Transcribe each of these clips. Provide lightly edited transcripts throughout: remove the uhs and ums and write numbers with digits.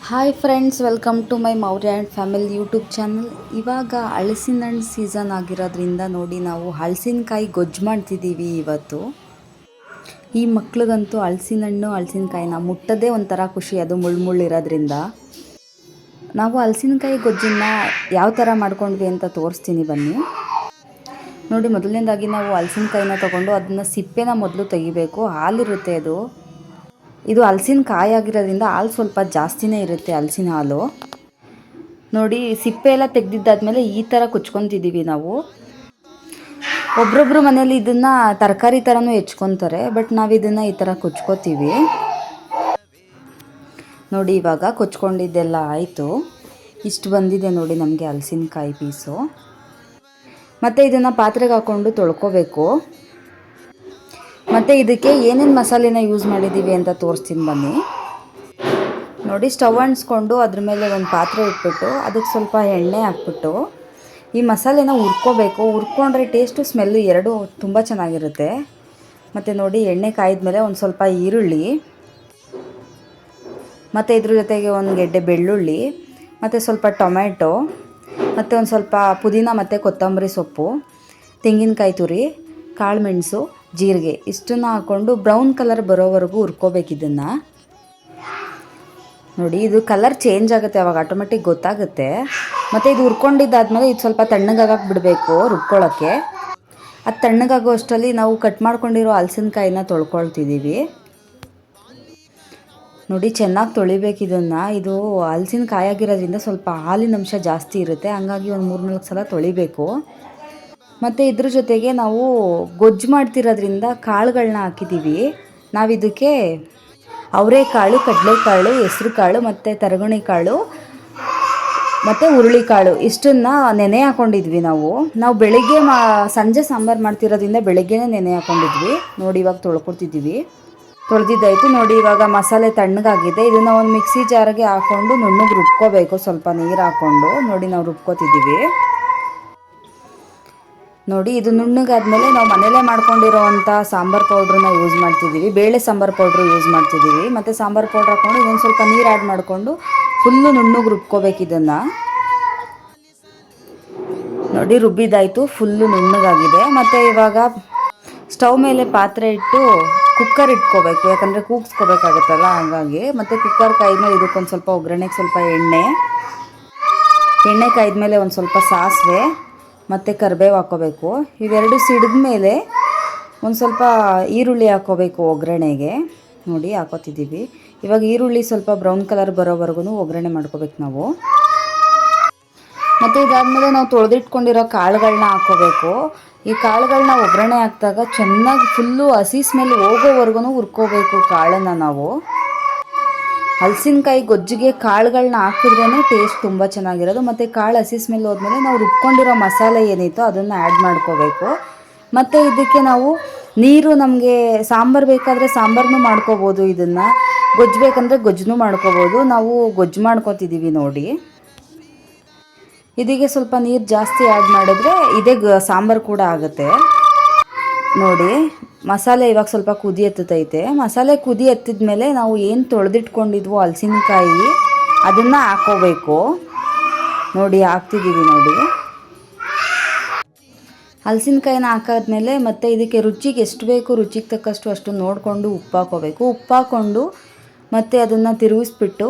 Hi friends, welcome to my Maurya and family YouTube channel. ಇವಾಗ ಹಲಸಿನ ಹಣ್ಣು ಸೀಸನ್ ಆಗಿರೋದ್ರಿಂದ ನೋಡಿ ನಾವು ಹಲಸಿನಕಾಯಿ ಗೊಜ್ಜು ಮಾಡ್ತಿದ್ದೀವಿ ಇವತ್ತು. ಈ ಮಕ್ಳಿಗಂತೂ ಹಲಸಿನಕಾಯಿನ ಮುಟ್ಟೋದೇ ಒಂಥರ ಖುಷಿ, ಅದು ಮುಳ್ಳು ಇರೋದ್ರಿಂದ. ನಾವು ಹಲಸಿನಕಾಯಿ ಗೊಜ್ಜನ್ನು ಯಾವ ಥರ ಮಾಡ್ಕೊಂಡ್ವಿ ಅಂತ ತೋರಿಸ್ತೀನಿ ಬನ್ನಿ. ನೋಡಿ, ಮೊದಲನೇದಾಗಿ ನಾವು ಹಲಸಿನಕಾಯಿನ ತೊಗೊಂಡು ಅದನ್ನು ಸಿಪ್ಪೆನ ಮೊದಲು ತೆಗಿಬೇಕು. ಹಾಲಿರುತ್ತೆ ಇದು ಹಲಸಿನ ಕಾಯಿ ಆಗಿರೋದ್ರಿಂದ ಹಾಲು ಸ್ವಲ್ಪ ಜಾಸ್ತಿನೇ ಇರುತ್ತೆ, ಹಲಸಿನ ಹಾಲು. ನೋಡಿ, ಸಿಪ್ಪೆ ಎಲ್ಲ ತೆಗೆದಿದ್ದಾದ್ಮೇಲೆ ಈ ಥರ ಕುಚ್ಕೊತಿದ್ದೀವಿ ನಾವು. ಒಬ್ರೊಬ್ರು ಮನೇಲಿ ಇದನ್ನು ತರಕಾರಿ ಥರನೂ ಹೆಚ್ಕೊತಾರೆ, ಬಟ್ ನಾವು ಇದನ್ನು ಈ ಥರ ಕುಚ್ಕೋತೀವಿ. ನೋಡಿ, ಇವಾಗ ಕೊಚ್ಕೊಂಡಿದ್ದೆಲ್ಲ ಆಯಿತು. ಇಷ್ಟು ಬಂದಿದೆ ನೋಡಿ ನಮಗೆ ಹಲಸಿನಕಾಯಿ ಪೀಸು. ಮತ್ತು ಇದನ್ನು ಪಾತ್ರೆಗೆ ಹಾಕ್ಕೊಂಡು ತೊಳ್ಕೊಬೇಕು. ಮತ್ತು ಇದಕ್ಕೆ ಏನೇನು ಮಸಾಲೆನ ಯೂಸ್ ಮಾಡಿದ್ದೀವಿ ಅಂತ ತೋರಿಸ್ತೀನಿ ಬನ್ನಿ. ನೋಡಿ, ಸ್ಟವ್ ಅಂಟಿಸ್ಕೊಂಡು ಅದ್ರ ಮೇಲೆ ಒಂದು ಪಾತ್ರೆ ಇಟ್ಬಿಟ್ಟು ಅದಕ್ಕೆ ಸ್ವಲ್ಪ ಎಣ್ಣೆ ಹಾಕ್ಬಿಟ್ಟು ಈ ಮಸಾಲೆನ ಹುರ್ಕೋಬೇಕು. ಹುರ್ಕೊಂಡ್ರೆ ಟೇಸ್ಟು ಸ್ಮೆಲ್ಲು ಎರಡೂ ತುಂಬ ಚೆನ್ನಾಗಿರುತ್ತೆ. ಮತ್ತು ನೋಡಿ, ಎಣ್ಣೆ ಕಾಯ್ದ ಒಂದು ಸ್ವಲ್ಪ ಈರುಳ್ಳಿ, ಮತ್ತು ಇದ್ರ ಜೊತೆಗೆ ಒಂದು ಗೆಡ್ಡೆ ಬೆಳ್ಳುಳ್ಳಿ, ಮತ್ತು ಸ್ವಲ್ಪ ಟೊಮೆಟೊ, ಮತ್ತು ಒಂದು ಸ್ವಲ್ಪ ಪುದೀನ ಮತ್ತು ಕೊತ್ತಂಬರಿ ಸೊಪ್ಪು, ತೆಂಗಿನಕಾಯಿ ತುರಿ, ಕಾಳು ಮೆಣಸು, ಜೀರಿಗೆ ಇಷ್ಟನ್ನು ಹಾಕ್ಕೊಂಡು ಬ್ರೌನ್ ಕಲರ್ ಬರೋವರೆಗೂ ಹುರ್ಕೋಬೇಕು ಇದನ್ನು. ನೋಡಿ, ಇದು ಕಲರ್ ಚೇಂಜ್ ಆಗುತ್ತೆ, ಅವಾಗ ಆಟೋಮೆಟಿಕ್ ಗೊತ್ತಾಗುತ್ತೆ. ಮತ್ತು ಇದು ಹುರ್ಕೊಂಡಿದ್ದಾದ್ಮೇಲೆ ಇದು ಸ್ವಲ್ಪ ತಣ್ಣಗಾಗಕ್ಕೆ ಬಿಡಬೇಕು ರುಬ್ಕೊಳ್ಳೋಕ್ಕೆ. ಅದು ತಣ್ಣಗಾಗೋ ಅಷ್ಟರಲ್ಲಿ ನಾವು ಕಟ್ ಮಾಡ್ಕೊಂಡಿರೋ ಹಲಸಿನಕಾಯಿನ ತೊಳ್ಕೊಳ್ತಿದ್ದೀವಿ. ನೋಡಿ, ಚೆನ್ನಾಗಿ ತೊಳಿಬೇಕು ಇದನ್ನು. ಇದು ಹಲಸಿನಕಾಯಿ ಆಗಿರೋದ್ರಿಂದ ಸ್ವಲ್ಪ ಹಾಲಿನ ಅಂಶ ಜಾಸ್ತಿ ಇರುತ್ತೆ, ಹಂಗಾಗಿ ಒಂದು 3-4 ಸಲ ತೊಳಿಬೇಕು. ಮತ್ತು ಇದ್ರ ಜೊತೆಗೆ ನಾವು ಗೊಜ್ಜು ಮಾಡ್ತಿರೋದ್ರಿಂದ ಕಾಳುಗಳನ್ನ ಹಾಕಿದ್ದೀವಿ. ನಾವಿದಕ್ಕೆ ಅವರೆಕಾಳು, ಕಡಲೆಕಾಳು, ಹೆಸ್ರು ಕಾಳು, ಮತ್ತು ತರಗಣಿ ಕಾಳು, ಮತ್ತು ಹುರುಳಿಕಾಳು ಇಷ್ಟನ್ನು ನೆನೆ ಹಾಕ್ಕೊಂಡಿದ್ವಿ ನಾವು. ಬೆಳಿಗ್ಗೆ ಸಂಜೆ ಸಾಂಬಾರು ಮಾಡ್ತಿರೋದ್ರಿಂದ ಬೆಳಗ್ಗೆನೇ ನೆನೆ ಹಾಕ್ಕೊಂಡಿದ್ವಿ. ನೋಡಿ, ಇವಾಗ ತೊಳೆದಿದ್ದಾಯಿತು. ನೋಡಿ, ಇವಾಗ ಮಸಾಲೆ ತಣ್ಣಗಾಗಿದೆ. ಇದನ್ನು ಒಂದು ಮಿಕ್ಸಿ ಜಾರಿಗೆ ಹಾಕ್ಕೊಂಡು ನುಣ್ಣಗೆ ರುಬ್ಕೋಬೇಕು, ಸ್ವಲ್ಪ ನೀರು ಹಾಕ್ಕೊಂಡು. ನೋಡಿ, ನಾವು ರುಬ್ಕೋತಿದ್ದೀವಿ. ನೋಡಿ, ಇದು ನುಣ್ಣಗಾದ್ಮೇಲೆ ನಾವು ಮನೇಲೇ ಮಾಡ್ಕೊಂಡಿರೋವಂಥ ಸಾಂಬಾರು ಪೌಡ್ರನ್ನ ಯೂಸ್ ಮಾಡ್ತಿದ್ದೀವಿ. ಬೇಳೆ ಸಾಂಬಾರು ಪೌಡ್ರು ಯೂಸ್ ಮಾಡ್ತಿದ್ದೀವಿ. ಮತ್ತು ಸಾಂಬಾರು ಪೌಡ್ರ್ ಹಾಕ್ಕೊಂಡು ಇದೊಂದು ಸ್ವಲ್ಪ ನೀರು ಆ್ಯಡ್ ಮಾಡಿಕೊಂಡು ಫುಲ್ಲು ನುಣ್ಣಗೆ ರುಬ್ಕೋಬೇಕು ಇದನ್ನು. ನೋಡಿ, ರುಬ್ಬಿದ್ದಾಯಿತು, ಫುಲ್ಲು ನುಣ್ಣಗಾಗಿದೆ. ಮತ್ತು ಇವಾಗ ಸ್ಟವ್ ಮೇಲೆ ಪಾತ್ರೆ ಇಟ್ಟು ಕುಕ್ಕರ್ ಇಟ್ಕೋಬೇಕು, ಯಾಕಂದರೆ ಕೂಗಿಸ್ಕೋಬೇಕಾಗುತ್ತಲ್ಲ ಹಾಗಾಗಿ. ಮತ್ತು ಕುಕ್ಕರ್ ಕಾಯ್ದ್ಮೇಲೆ ಇದಕ್ಕೊಂದು ಸ್ವಲ್ಪ ಒಗ್ಗರಣೆಗೆ ಸ್ವಲ್ಪ ಎಣ್ಣೆ ಕಾಯ್ದ್ಮೇಲೆ ಒಂದು ಸ್ವಲ್ಪ ಸಾಸಿವೆ ಮತ್ತು ಕರಿಬೇವು ಹಾಕ್ಕೋಬೇಕು. ಇವೆರಡು ಸಿಡಿದ ಮೇಲೆ ಒಂದು ಸ್ವಲ್ಪ ಈರುಳ್ಳಿ ಹಾಕ್ಕೋಬೇಕು ಒಗ್ಗರಣೆಗೆ. ನೋಡಿ, ಹಾಕೋತಿದ್ದೀವಿ. ಇವಾಗ ಈರುಳ್ಳಿ ಸ್ವಲ್ಪ ಬ್ರೌನ್ ಕಲರ್ ಬರೋವರೆಗೂ ಒಗ್ಗರಣೆ ಮಾಡ್ಕೋಬೇಕು ನಾವು. ಮತ್ತು ಇದಾದಮೇಲೆ ನಾವು ತೊಳೆದಿಟ್ಕೊಂಡಿರೋ ಕಾಳುಗಳನ್ನ ಹಾಕ್ಕೋಬೇಕು. ಈ ಕಾಳುಗಳನ್ನ ಒಗ್ಗರಣೆ ಹಾಕಿದಾಗ ಚೆನ್ನಾಗಿ ಫುಲ್ಲು ಹಸಿ ಸ್ಮೆಲ್ ಹೋಗೋವರೆಗೂ ಹುರ್ಕೋಬೇಕು ಕಾಳನ್ನು ನಾವು. ಹಲಸಿನಕಾಯಿ ಗೊಜ್ಜಿಗೆ ಕಾಳುಗಳನ್ನ ಹಾಕಿದ್ರೇ ಟೇಸ್ಟ್ ತುಂಬ ಚೆನ್ನಾಗಿರೋದು. ಮತ್ತು ಕಾಳು ಹಸಿ ಸ್ಮೆಲ್ ಹೋದ್ಮೇಲೆ ನಾವು ರುಬ್ಕೊಂಡಿರೋ ಮಸಾಲೆ ಏನಿತ್ತು ಅದನ್ನು ಆ್ಯಡ್ ಮಾಡ್ಕೋಬೇಕು. ಮತ್ತು ಇದಕ್ಕೆ ನಾವು ನೀರು, ನಮಗೆ ಸಾಂಬಾರು ಬೇಕಾದರೆ ಸಾಂಬಾರನ್ನೂ ಮಾಡ್ಕೋಬೋದು, ಇದನ್ನು ಗೊಜ್ಜು ಬೇಕಂದರೆ ಗೊಜ್ಜನ್ನೂ ಮಾಡ್ಕೋಬೋದು. ನಾವು ಗೊಜ್ಜು ಮಾಡ್ಕೋತಿದ್ದೀವಿ ನೋಡಿ. ಇದಕ್ಕೆ ಸ್ವಲ್ಪ ನೀರು ಜಾಸ್ತಿ ಆ್ಯಡ್ ಮಾಡಿದ್ರೆ ಇದೇ ಸಾಂಬಾರು ಕೂಡ ಆಗುತ್ತೆ. ನೋಡಿ, ಮಸಾಲೆ ಇವಾಗ ಸ್ವಲ್ಪ ಕುದಿ ಎತ್ತೈತೆ. ಮಸಾಲೆ ಕುದಿ ಎತ್ತಿದ ಮೇಲೆ ನಾವು ಏನು ತೊಳೆದಿಟ್ಕೊಂಡಿದ್ವೋ ಹಲಸಿನಕಾಯಿ ಅದನ್ನು ಹಾಕ್ಕೋಬೇಕು. ನೋಡಿ, ಹಾಕ್ತಿದ್ದೀವಿ. ನೋಡಿ, ಹಲಸಿನಕಾಯಿನ ಹಾಕಾದ್ಮೇಲೆ ಮತ್ತು ಇದಕ್ಕೆ ರುಚಿಗೆ ಎಷ್ಟು ಬೇಕು, ರುಚಿಗೆ ತಕ್ಕಷ್ಟು ಅಷ್ಟು ನೋಡಿಕೊಂಡು ಉಪ್ಪು ಹಾಕ್ಕೋಬೇಕು. ಉಪ್ಪು ಹಾಕ್ಕೊಂಡು ಮತ್ತು ಅದನ್ನು ತಿರುಗಿಸ್ಬಿಟ್ಟು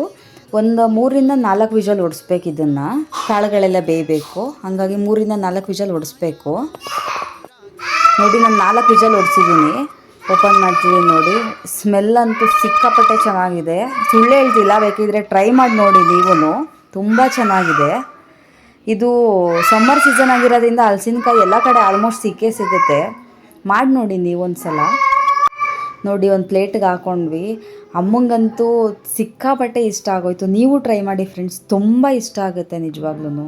ಒಂದು 3-4 ವಿಷಲ್ ಹೊಡಿಸ್ಬೇಕು. ಇದನ್ನು ಕಾಳುಗಳೆಲ್ಲ ಬೇಯಬೇಕು, ಹಾಗಾಗಿ 3-4 ವಿಷಲ್ ಹೊಡಿಸ್ಬೇಕು. ನೋಡಿ, ನಾನು 4 ವಿಷಲ್ ಹೊಡಿಸಿದ್ದೀನಿ. ಓಪನ್ ಮಾಡ್ತಿದ್ದೀನಿ. ನೋಡಿ, ಸ್ಮೆಲ್ ಅಂತೂ ಸಿಕ್ಕಾಪಟ್ಟೆ ಚೆನ್ನಾಗಿದೆ, ಸುಳ್ಳು ಹೇಳ್ತಿಲ್ಲ. ಬೇಕಿದ್ರೆ ಟ್ರೈ ಮಾಡಿ ನೋಡಿ ನೀವು, ತುಂಬ ಚೆನ್ನಾಗಿದೆ. ಇದು ಸಮ್ಮರ್ ಸೀಸನ್ ಆಗಿರೋದ್ರಿಂದ ಹಲಸಿನಕಾಯಿ ಎಲ್ಲ ಕಡೆ ಆಲ್ಮೋಸ್ಟ್ ಸಿಗುತ್ತೆ. ಮಾಡಿ ನೋಡಿ ನೀವೊಂದು ಸಲ. ನೋಡಿ, ಒಂದು ಪ್ಲೇಟ್ಗೆ ಹಾಕ್ಕೊಂಡ್ವಿ. ಅಮ್ಮಂಗಂತೂ ಸಿಕ್ಕಾಪಟ್ಟೆ ಇಷ್ಟ ಆಗೋಯ್ತು. ನೀವು ಟ್ರೈ ಮಾಡಿ ಫ್ರೆಂಡ್ಸ್, ತುಂಬ ಇಷ್ಟ ಆಗುತ್ತೆ ನಿಜವಾಗ್ಲೂ.